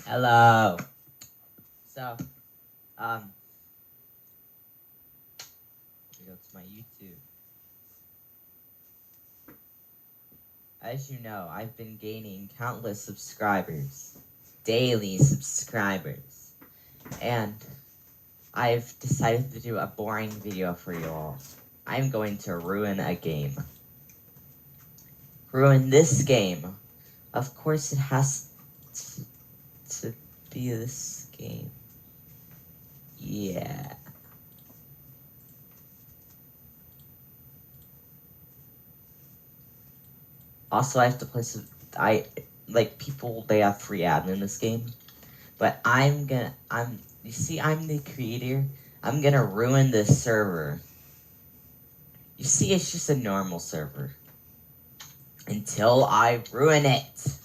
Hello. So, we go to my YouTube. As you know, I've been gaining countless subscribers, daily subscribers, and I've decided to do a boring video for you all. I'm going to ruin a game. Ruin this game. Of course it has to be this game. Yeah. Also, I have to play some. People. They have free admin in this game, but You see, I'm the creator. I'm gonna ruin this server. You see, it's just a normal server until I ruin it.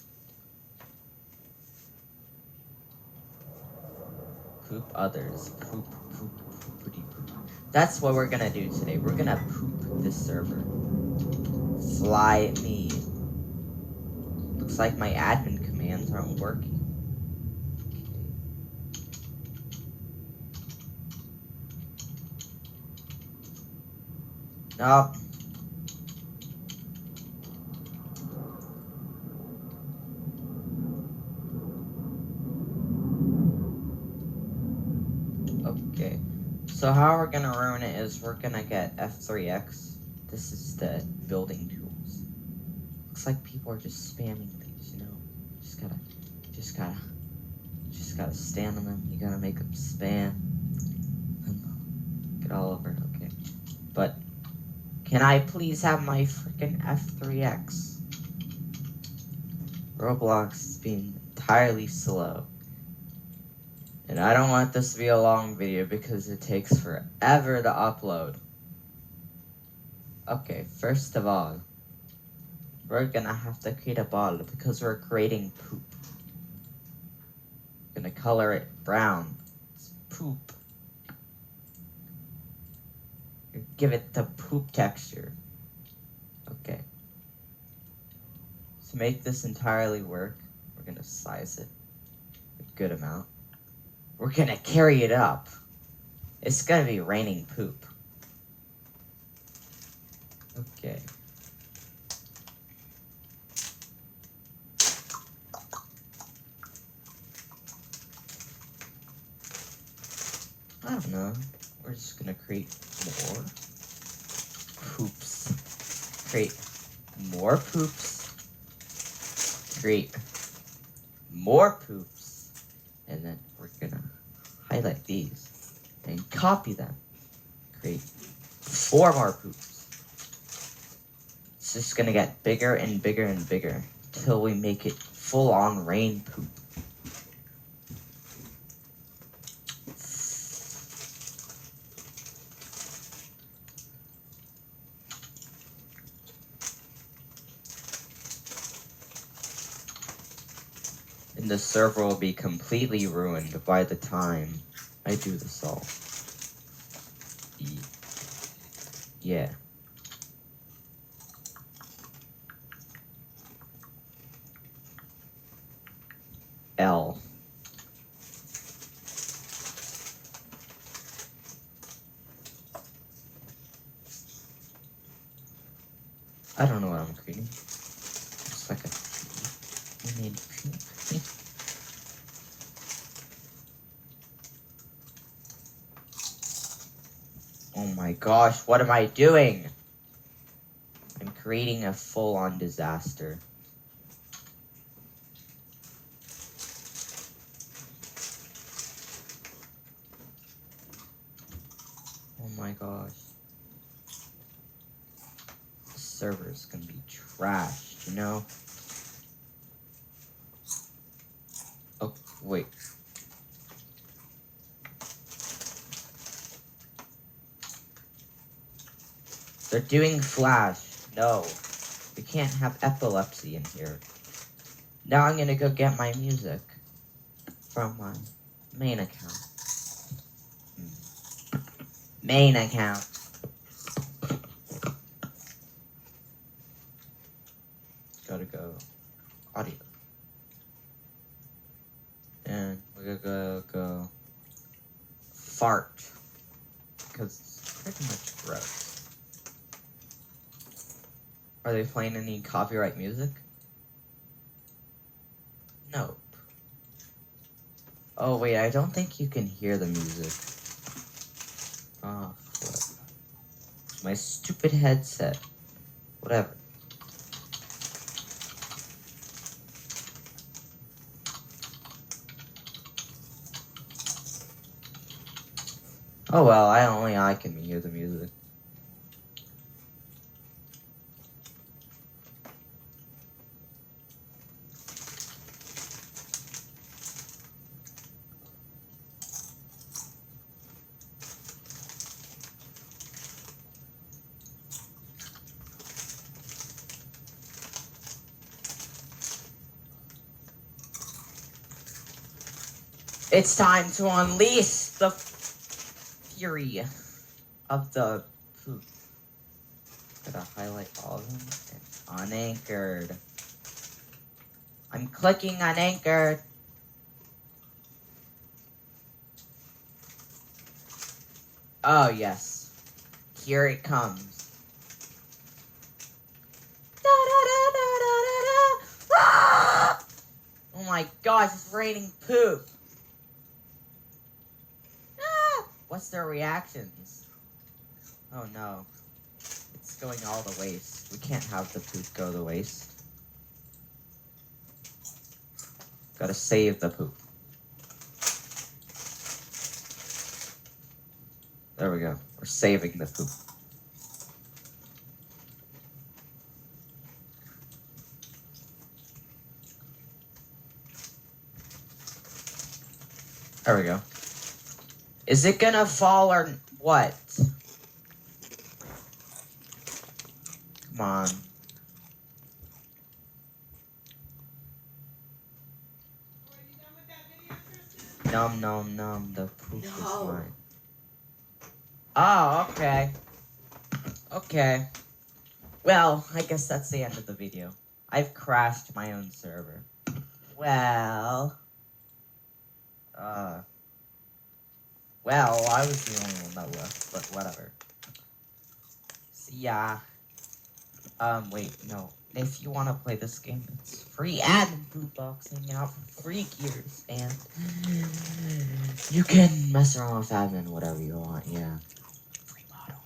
Poop others. Poop, poopity poop. That's what we're gonna do today. We're gonna poop this server. Fly me. Looks like my admin commands aren't working. Nope. Okay. So how we're gonna ruin it is we're gonna get F3X. This is the building tools. Looks like people are just spamming these, you know. Just gotta stand on them. You gotta make them spam. Get all over it, okay. But can I please have my freaking F3X? Roblox is being entirely slow. And I don't want this to be a long video because it takes forever to upload. Okay, first of all, we're gonna have to create a bottle because we're creating poop. Gonna color it brown. It's poop. Give it the poop texture. Okay. To make this entirely work, we're gonna size it a good amount. We're gonna carry it up. It's gonna be raining poop. Okay. I don't know. We're just gonna create more poops. Create more poops. Create more poops. And then we're gonna highlight these and copy them. Create 4 more poops. It's just gonna get bigger and bigger and bigger till we make it full on rain poop. And the server will be completely ruined by the time I do this all. Yeah. L. I don't know what I'm creating. It's like we need Oh my gosh, what am I doing? I'm creating a full-on disaster. Oh my gosh. The server's gonna be trashed, you know? Oh, wait. They're doing Flash. No. We can't have epilepsy in here. Now I'm gonna go get my music from my main account. Main account. Gotta go. Audio. fart. Because it's pretty much gross. Are they playing any copyright music? Nope. Oh wait, I don't think you can hear the music. Oh, flip. My stupid headset. Whatever. Oh well, only I can hear the music. It's time to unleash the fury of the poop. Gotta highlight all of them and unanchored. I'm clicking unanchored. Oh yes, here it comes. Da, da, da, da, da, da, da. Ah! Oh my gosh, it's raining poop. Ah! What's their reactions? Oh no. It's going all to waste. We can't have the poop go to waste. Gotta save the poop. There we go. We're saving the poop. There we go. Is it gonna fall or what? Come on. Nom nom nom, the poop is mine. Oh, okay. Okay. Well, I guess that's the end of the video. I've crashed my own server. Well, I was the only one that left, but whatever. See ya. Wait, no. If you want to play this game, it's free admin boot box hanging out for free gears, and you can mess around with admin whatever you want, yeah. Free model.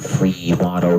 Free model.